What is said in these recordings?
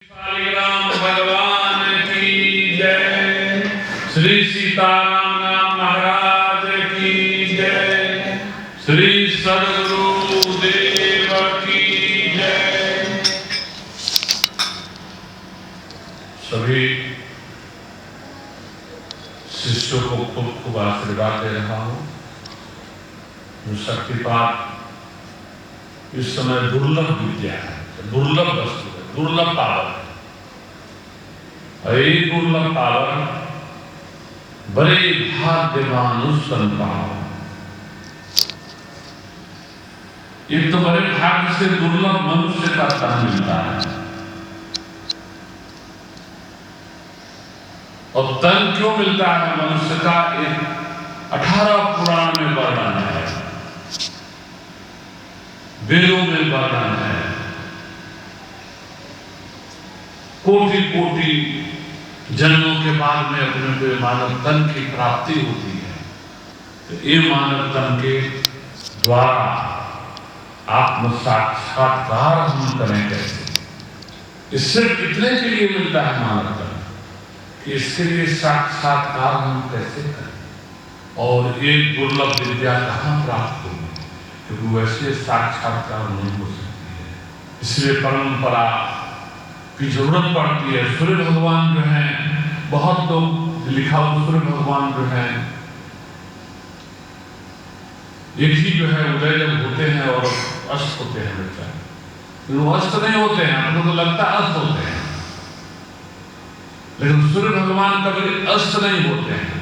राम भगवान की जय। श्री सीताराम महाराज की जय। श्री सद्गुरु देव की जय। सभी शिष्यों को खूब खूब आशीर्वाद दे रहा हूँ। जो शक्तिपात इस समय दुर्लभ विद्या है, दुर्लभ वस्तु है, दुर्लभ पावर है। दुर्लभ पावर बड़े भाग्यवान उस संतान, एक तो बड़े भाग्य से दुर्लभ मनुष्य का तन मिलता है। और तन क्यों मिलता है मनुष्य का? एक 18 पुराण में वर्णन है, वेदों में वर्णन है। कोटि कोटि जन्मों के बाद में अपने को मानव तन की प्राप्ति होती है। तो ये मानव तन के द्वारा आत्म साक्षात्कार हम करें कैसे? इससे कितने के लिए मिलता है मानव तन कि इसके लिए साक्षात्कार हम कैसे करें? और ये दुर्लभ विद्या कहाँ प्राप्त होगी? क्योंकि वैसे साक्षात्कार नहीं हो सकती है। इसलिए परंपरा की जरूरत पड़ती है। सूर्य भगवान जो है, बहुत लोग लिखा हो सूर्य भगवान जो है एक ही जो है उदय जब होते हैं और अस्त होते हैं बच्चा, वो अस्त नहीं होते हैं। हमको तो लगता है अस्त होते हैं, लेकिन सूर्य भगवान कभी अस्त नहीं होते हैं।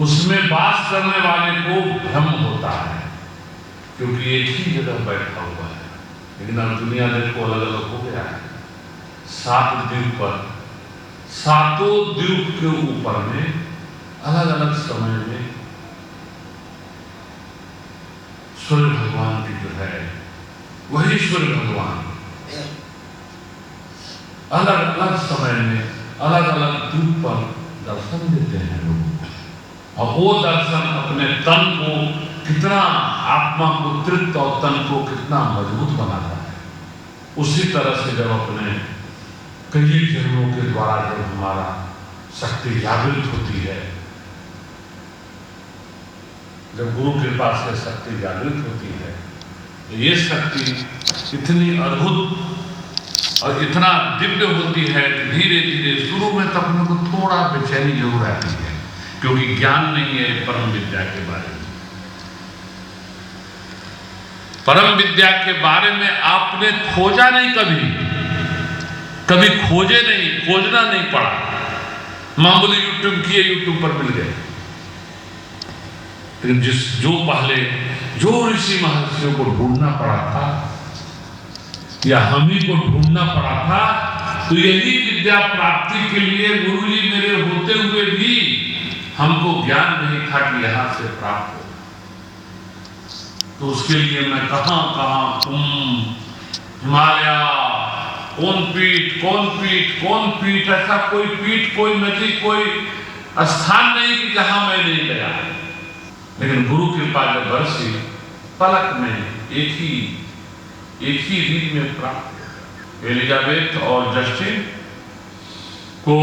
उसमें वास करने वाले को भ्रम होता है, क्योंकि एक ही जगह बैठा हुआ है। लेकिन अब दुनिया देखो अलग अलग हो गया है। 7 द्वीप पर, 7 द्वीप के ऊपर में अलग अलग समय में सूर्य भगवान की जो है वही सूर्य भगवान अलग अलग समय में अलग अलग द्वीप पर दर्शन देते हैं लोगों को। और वो दर्शन अपने तन को कितना, आत्मा को तृप्त और तन को कितना मजबूत बनाता है। उसी तरह से जब अपने कई जन्मों के द्वारा जब हमारा शक्ति जागृत होती है, जब गुरु कृपा से शक्ति जागृत होती है, तो ये शक्ति इतनी अद्भुत और इतना दिव्य होती है कि धीरे धीरे शुरू में तो अपने को थोड़ा बेचैनी जरूर आती है, क्योंकि ज्ञान नहीं है परम विद्या के बारे में। परम विद्या के बारे में आपने खोजा नहीं, कभी खोजे नहीं, खोजना नहीं पड़ा। मामूली यूट्यूब किए, यूट्यूब पर मिल गए। लेकिन जो ऋषि महर्षियों को ढूंढना पड़ा था, या हम ही को ढूंढना पड़ा था, तो यही विद्या प्राप्ति के लिए गुरुजी मेरे होते हुए भी हमको ज्ञान नहीं था कि यहां से प्राप्त हो। तो उसके लिए मैं कहां हिमालय, कौन पीठ, ऐसा कोई पीठ, कोई नदी, कोई स्थान नहीं कि जहां मैं नहीं गया। लेकिन गुरु कृपा जब बरसी, पलक में एक ही दिन में प्राप्त। एलिजाबेथ और जस्टिन को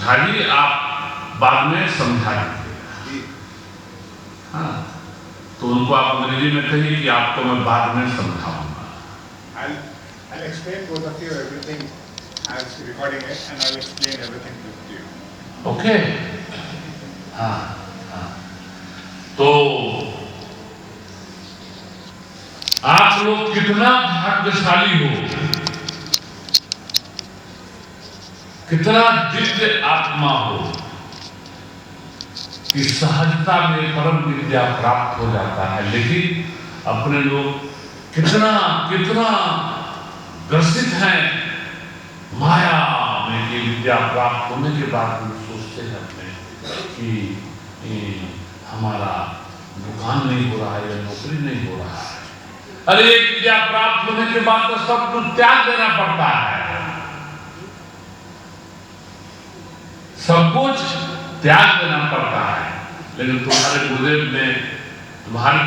झाली आप बाद में समझा दीजिए। हाँ, तो उनको आप अंग्रेजी में कहिए कि आपको मैं बाद में समझाऊंगा। I'll explain both of you everything as recording it, and I'll explain everything to you. Okay? हाँ। तो आप लोग कितना भाग्यशाली हो, कितना दिव्य आत्मा हो कि सहजता में परम विद्या प्राप्त हो जाता है। लेकिन अपने लोग कितना ग्रसित हैं माया में। ये विद्या प्राप्त होने के बाद हम सोचते हैं अपने कि हमारा दुकान नहीं हो रहा है या नौकरी नहीं हो रहा है। अरे एक विद्या प्राप्त होने के बाद तो सब कुछ त्याग देना पड़ता है, सब कुछ त्याग देना पड़ता है। लेकिन तुम्हारे गुरुदेव ने,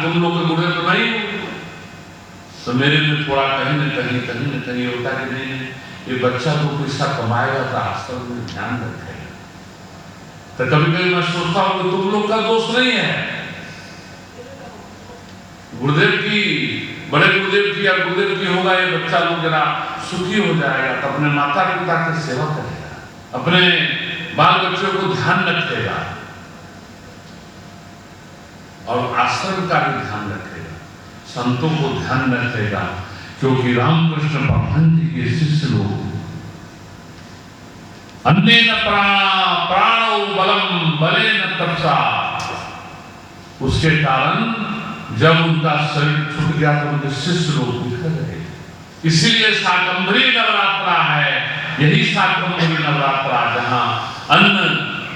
तुम लोग के गुरुदेव तो नहीं, तो मेरे में थोड़ा कहीं न कहीं होता कि नहीं ये बच्चा तो पैसा कमाएगा तो आश्रम में ध्यान रखेगा। तो कभी कभी मैं सोचता हूँ कि तुम लोग का दोष नहीं है, गुरुदेव की, बड़े गुरुदेव की या गुरुदेव की होगा, ये बच्चा लोग जरा सुखी हो जाएगा तो अपने माता पिता की सेवा करेगा, अपने बाल बच्चों को ध्यान रखेगा और आश्रम का भी ध्यान रखेगा, संतों को ध्यान रखेगा। क्योंकि रामकृष्ण परमहंस जी के शिष्य लोग अन्नेन प्राणो बलम बलेन तपसा, उसके कारण जब उनका शरीर छूट गया तो उनके शिष्य लोग बिखर गए। इसीलिए शाकंभरी नवरात्रा है, यही शाकंभरी नवरात्रा जहां अन्न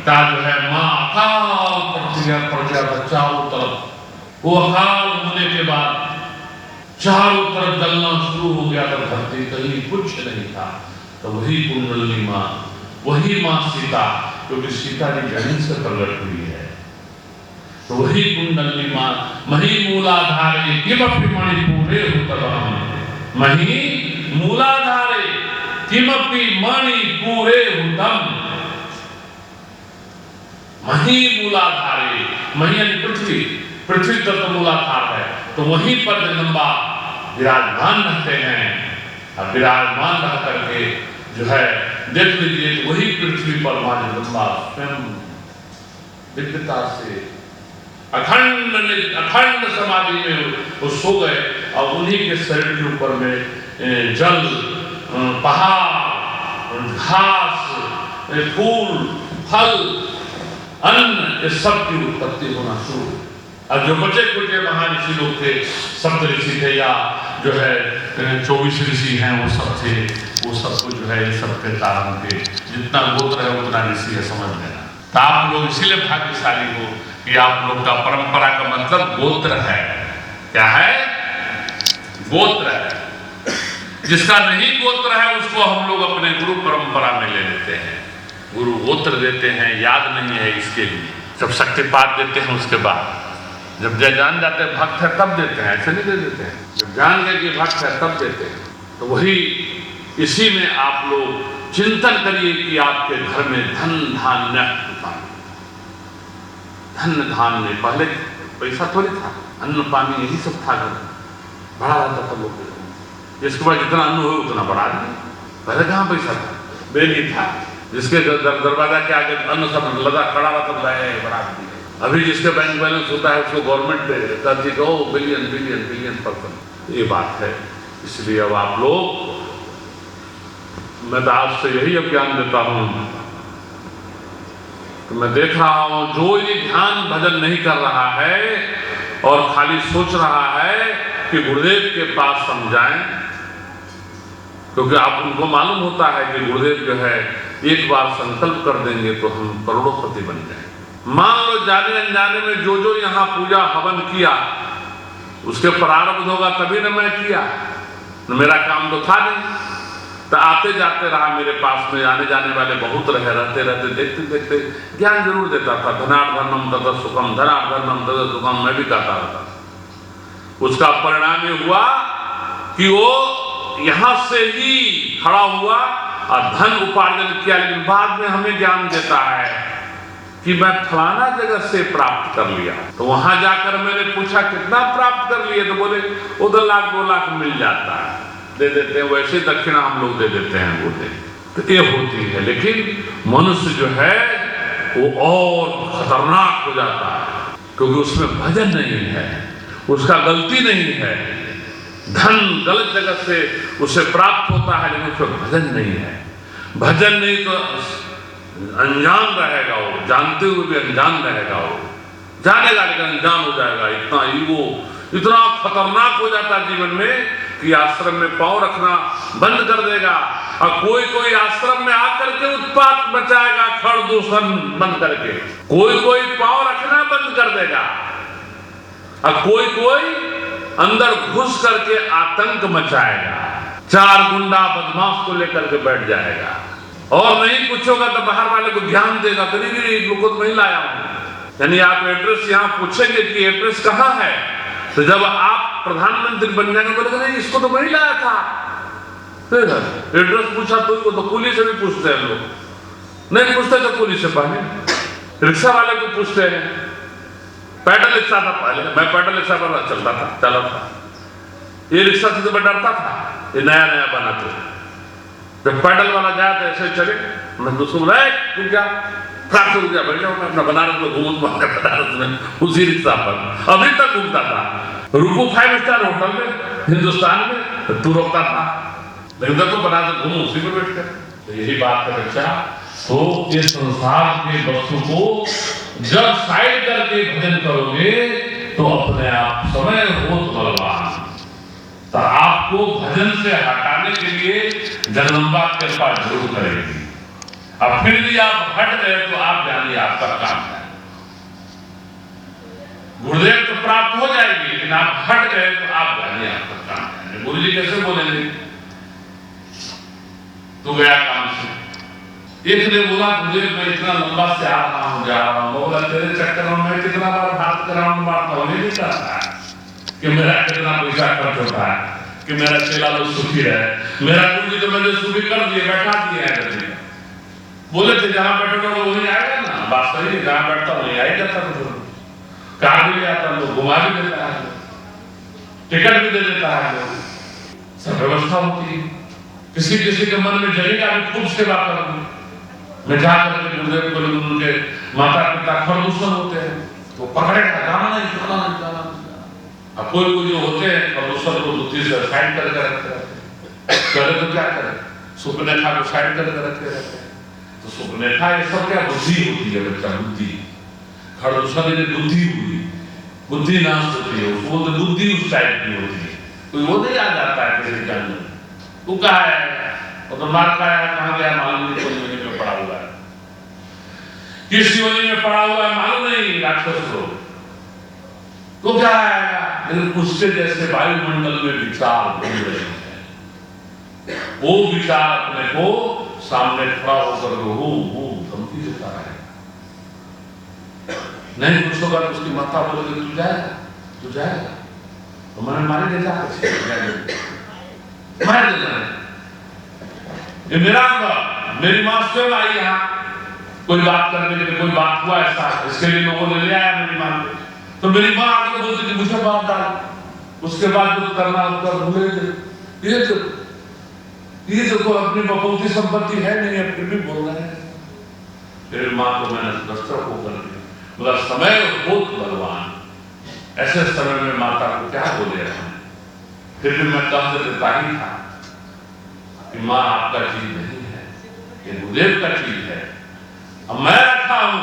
का जो है माँ अकाल पड़ गया था चारों तरफ, वो अकाल होने के बाद चारों तरफ जलना शुरू हो गया था धरती, कहीं कुछ नहीं था। तो वही कुंडलिनी माँ, वही माँ सीता, क्योंकि सीता जी जमीन से प्रकट हुई है, तो वही कुंडलिनी माँ मही मूलाधारे किमपि मणिपुरे हुतम, मही मूलाधारे किमपि मणिपुरे हुतम, मही मूलाधारे, मही यानी पृथ्वी, पृथ्वी तत्व मूलाधार है, तो वहीं पर जगदम्बा विराजमान रहते हैं। अब विराजमान रह करके जो है देख लीजिए वही पृथ्वी पर मां जगदम्बा स्वयं दिव्यता से अखंड समाधि में वो सो गए और उन्हीं के शरीर के ऊपर में जल, पहाड़, घास, फूल, फल, अन्न, ये सब की उत्पत्ति होना शुरू। अब जो बचे कुचे महाऋषि लोग थे, सप्त ऋषि थे या जो है 24 ऋषि हैं, वो सब थे, वो सबको जो है ये सब के कारण के जितना गोत्र है उतना ऋषि है, समझ लेना। तो आप लोग इसीलिए भाग्यशाली हो कि आप लोग का परंपरा का मतलब गोत्र है। क्या है? गोत्र है। जिसका नहीं गोत्र है उसको हम लोग अपने गुरु परंपरा में ले लेते हैं, गुरु गोत्र देते हैं, याद नहीं है इसके लिए। जब शक्तिपात देते हैं उसके बाद, जब जान जाते हैं भक्त है तब देते हैं, ऐसे नहीं दे देते हैं। जब जान गए कि भक्त है तब देते हैं। तो वही इसी में आप लोग चिंतन करिए कि आपके घर में धन धान्य, धन धान्य, पहले पैसा थोड़ी था, अन्न पानी यही सब था, घर बढ़ा रहता था लोग। जिसके बाद जितना अन्न हो उतना बढ़ा दिया। पहले कहाँ पैसा था? बेली था, जिसके दरवाजा के आगे अन्न सब लगा खड़ा रहता बढ़ा दिया। अभी जिसके बैंक बैलेंस होता है उसको गवर्नमेंट दे देता है, बिलियन बिलियन बिलियन परसेंट। ये बात है। इसलिए अब आप लोग, मैं तो आपसे यही अब ज्ञान देता हूं कि मैं देख रहा हूं जो ये ध्यान भजन नहीं कर रहा है और खाली सोच रहा है कि गुरुदेव के पास समझाएं, क्योंकि आप उनको मालूम होता है कि गुरुदेव जो है एक बार संकल्प कर देंगे तो हम करोड़ोंपति बन जाएंगे। मान लो जाने अनजाने में जो जो यहाँ पूजा हवन किया उसके प्रारब्ध होगा तभी न मैं किया, मेरा काम तो था नहीं। तो आते जाते रहा, मेरे पास में आने जाने वाले बहुत रहे, रहते रहते देखते देखते ज्ञान जरूर देता था। धनार्धर्मम तथा सुखम, धनार्धर्मम तथा सुखम मैं भी कहता रहता। उसका परिणाम ये हुआ कि वो यहाँ से ही खड़ा हुआ और धन उपार्जन किया, लेकिन बाद में हमें ज्ञान देता है कि मैं फलाना जगह से प्राप्त कर लिया। तो वहां जाकर मैंने पूछा कितना प्राप्त कर लिए, तो बोले उधर 1 लाख 2 लाख मिल जाता है, दे देते हैं। वैसे दक्षिणा हम लोग दे देते हैं, बोलते। तो ये होती है। लेकिन मनुष्य जो है वो और खतरनाक हो जाता है, क्योंकि उसमें भजन नहीं है, उसका गलती नहीं है। धन गलत जगह से उसे प्राप्त होता है, लेकिन उसमें भजन नहीं है। भजन नहीं तो अनजान रहेगा वो, जानते हुए भी अनजान रहेगा वो, जानेगा लेकिन अनजान हो जाएगा। इतना ईगो इतना खतरनाक हो जाता है जीवन में कि आश्रम में पांव रखना बंद कर देगा। और कोई आश्रम में आकर के उत्पात मचाएगा, खड़ दूषण बंद करके। कोई पांव रखना बंद कर देगा और कोई अंदर घुस करके आतंक मचाएगा। 4 गुंडा बदमाश को लेकर के बैठ जाएगा और नहीं कुछ होगा तो बाहर वाले को ध्यान देगा, करीबी लोगों को नहीं लाया हूं। यानी आप एड्रेस यहाँ पूछेंगे कि एड्रेस कहाँ है, तो जब आप प्रधानमंत्री बन जाएंगे। बोले नहीं, इसको तो वही लाया था। एड्रेस पूछा तो पुलिस से भी पूछते हैं लोग, नहीं पूछते तो पुलिस से पहले रिक्शा वाले को पूछते हैं। पैडल रिक्शा था पहले, मैं पैडल रिक्शा पर चला था। ये रिक्शा से तो मैं डरता था, ये नया नया बना तो जब पैडल वाला गया तो ऐसे चले, मैं तो सुन रहा तुम क्या फ्राक से रुपया बैठ जाओ, मैं अपना बनारस में घूमूंगा, बनारस में उसी रिक्शा पर अभी तक घूमता था। रुकू 5 स्टार होटल में हिंदुस्तान में, तू रोकता था, लेकिन तो बनारस घूमू उसी में बैठ कर। तो यही बात है बच्चा, तो इस संसार के वस्तु को जब साइड करके भजन करोगे तो अपने आप समय हो बलवान। तो आपको भजन से हटाने के लिए जगदम्बा कृपा जरूर करेगी। अब फिर भी आप हट गए तो आप जानिए आपका काम है। गुरुदेव तो प्राप्त हो जाएगी, लेकिन आप हट गए तो आप जानिए आपका काम है। गुरु जी कैसे बोलेंगे, तू गया काम से। एक ने बोला गुरुदेव मैं इतना लंबा से आ रहा हूं, जा रहा हूं, बोला तेरे चक्कर में मैं कितना बार भारत का राउंड मारता हूं, नहीं करता कि मेरा कितना पैसा खर्च होता है, कि मेरा चेला लोग सुखी रहे। मेरा गुरु जी तो मैंने सुखी कर दिए, बैठा दिया है। बोले थे जहां बैठोगे वो वहीं आएगा ना, बात सही है, जहां बैठता वहीं आएगा। कार भी ले आता लोग, घुमा भी देता है, टिकट भी दे देता है, सब व्यवस्था होती है। किसी किसी के मन में जगेगा भी खूब सेवा करूंगी मैं, जाकर के गुरुदेव को उनके माता पिता खरदूषण होते हैं तो पकड़ेगा, जाना नहीं। अब कोई कोई जो होते हैं खरदूषण को बुद्धि से साइड करके रखते रहते, करे तो क्या करे, सुपनेखा को साइड करके रखते रहते हैं। तो सुपनेखा ये सब क्या बुद्धि होती है बच्चा, बुद्धि। खरदूषण ये बुद्धि हुई, बुद्धि नाश होती है, उसको बोलते बुद्धि उस टाइप की होती है। कोई वो नहीं आ जाता है किसी के अंदर, तू कहा है वो तो मार का है, कहाँ गया मालूम नहीं, कोई योनि में पड़ा हुआ है, किस योनि में पड़ा हुआ है मालूम नहीं राक्षस को, तो क्या है। लेकिन उसके जैसे वायुमंडल में विचार घूम रहे हैं, वो विचार अपने को सामने खड़ा होकर धमकी देता है। नहीं कुछ होगा तो उसकी माता बोलेगी तू जाएगा, तो मैंने मारे ले जाकर मार देना। ये मेरा अनुभव, मेरी माँ स्वयं आई यहाँ कोई बात करने के लिए, कोई बात हुआ ऐसा, इसके लिए लोगों ने ले आया मेरी माँ को, तो मेरी माँ आगे बोलती थी मुझे बात डाल, उसके बाद जो करना होगा भूले। ये देखो अपनी बपौती संपत्ति है नहीं, अब फिर भी बोल रहे हैं। मेरी माँ को मैंने दस्तक होकर दिया, बोला समय बहुत बलवान, ऐसे समय में माता को क्या बोले हम। फिर भी मैं कह देता ही था कि माँ आपका चीज नहीं है, ये गुरुदेव का चीज है। अब मैं रखा हूं,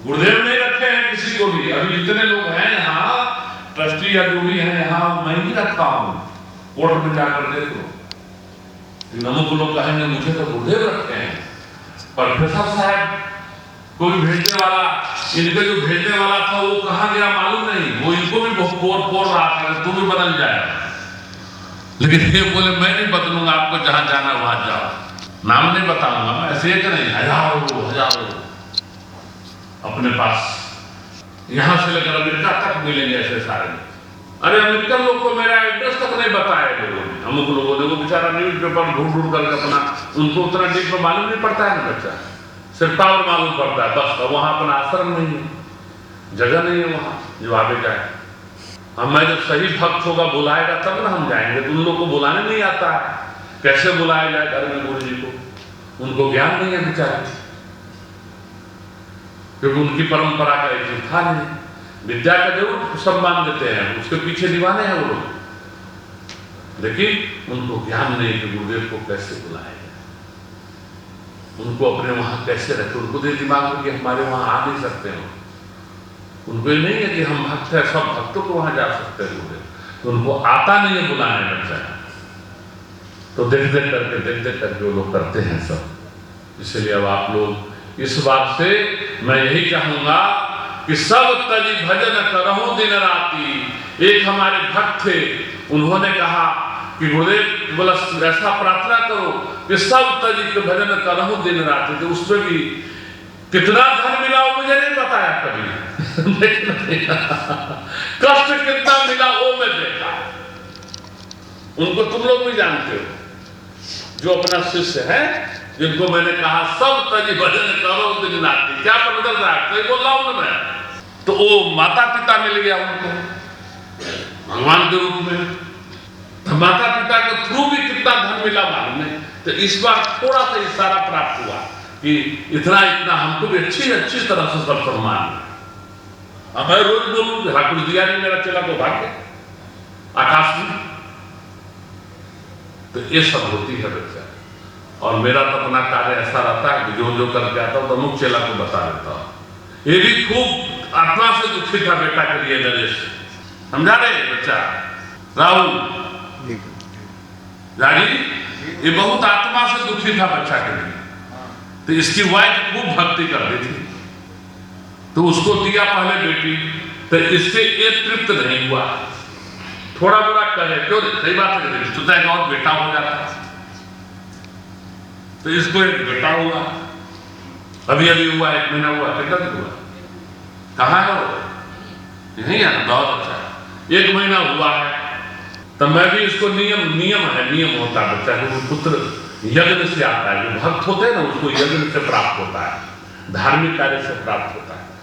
गुरुदेव नहीं रखे हैं किसी को भी। अभी जितने लोग हैं यहाँ ट्रस्टी या जो भी हैं यहाँ, मैं ही रखा हूं। कोर्ट में जाकर देख लो, नमक लोग कहेंगे मुझे तो गुरुदेव रखते हैं। प्रोफेसर साहब कोई भेजने वाला, इनके जो भेजने वाला था वो कहाँ गया मालूम नहीं, वो इनको भी बहुत पोर रहा था तू भी बदल जाए, लेकिन ये बोले मैं नहीं बदलूंगा, आपको जहां जाना वहां जाओ, नाम नहीं बताऊंगा मैं, ऐसे एक नहीं हजारों अपने पास, यहां से लेकर अमेरिका तक मिलेंगे ऐसे सारे। अरे अमेरिकन लोग को मेरा एड्रेस तक नहीं बताया लोगों ने, अमुक लोगों ने, वो बेचारा न्यूज पेपर ढूंढ करके अपना, उनको उतना डीप में मालूम नहीं पड़ता है ना बच्चा, सिर्फ टावर मालूम पड़ता है बस। और वहां अपना आश्रम नहीं है, जगह नहीं है वहां जो आगे जाए। हमें जब सही भक्त होगा बुलाएगा तब ना हम जाएंगे, तो उन लोग को बुलाने नहीं आता है, कैसे बुलाया जाए घर में गुरु जी को, उनको ज्ञान नहीं है बेचारे, क्योंकि उनकी परंपरा का एक था नहीं। विद्या का जरूर सम्मान देते हैं, उसके पीछे दीवाने हैं वो लोग, लेकिन उनको ज्ञान नहीं कि गुरुदेव को कैसे बुलाया जाए, उनको अपने वहां कैसे रखे। उनको तो दिमाग में कि हमारे वहां आ नहीं सकते हो, उनको ये नहीं है कि हम भक्त है, सब भक्तों को वहां जा सकते हैं गुरुदेव, तो उनको आता नहीं है बुलाने बच्चा। तो देख देख करके वो लोग करते हैं सब। इसलिए अब आप लोग इस बात से मैं यही चाहूंगा कि सब तजी भजन करहूं दिन राती। एक हमारे भक्त थे, उन्होंने कहा कि गुरुदेव बोला ऐसा प्रार्थना करो कि सब तजी के भजन करहूं दिन राती। तो उसमें भी कितना धन मिला वो मुझे नहीं बताया कभी कष्ट कितना मिला वो मैं देखा। उनको तुम लोग भी जानते हो, जो अपना शिष्य है, जिनको मैंने कहा सब तजी भजन करो दिन रात्रि, क्या प्रदर्शन रखते बोल रहा हूं ना मैं। तो वो माता पिता मिल गया उनको भगवान के रूप में। तो माता पिता के थ्रू भी कितना धन मिला मालूम है। तो इस बार थोड़ा सा इशारा प्राप्त हुआ कि इतना हमको भी अच्छी तरह से सब सम्मान है। अब मैं रोज बोलूं ठाकुर दिया नहीं मेरा चला तो भाग्य आकाश में। तो ये सब होती है बच्चा। और मेरा तो अपना कार्य ऐसा रहता है कि जो करके आता हूं तो मुख चेला को बता देता हूं। ये भी खूब आत्मा से दुखी था बेटा के लिए नरेश, समझा रहे बच्चा राहुल जानी, ये बहुत आत्मा से दुखी था बच्चा के लिए। तो इसकी वाइफ खूब भक्ति करती थी, तो उसको दिया पहले बेटी, तो इससे ये तृप्त नहीं हुआ, थोड़ा बड़ा कहे क्यों, सही बात है, सोचा एक और बेटा हो जाता। तो इसको एक बेटा हुआ, अभी हुआ, 1 महीना हुआ, कितना दिन हुआ, कहाँ है वो, यही है ना, बहुत अच्छा। 1 महीना हुआ है, तो मैं भी इसको नियम होता है बच्चा को, पुत्र यज्ञ से आता है, जो भक्त होते हैं ना उसको यज्ञ से प्राप्त होता है, धार्मिक कार्य से प्राप्त होता है।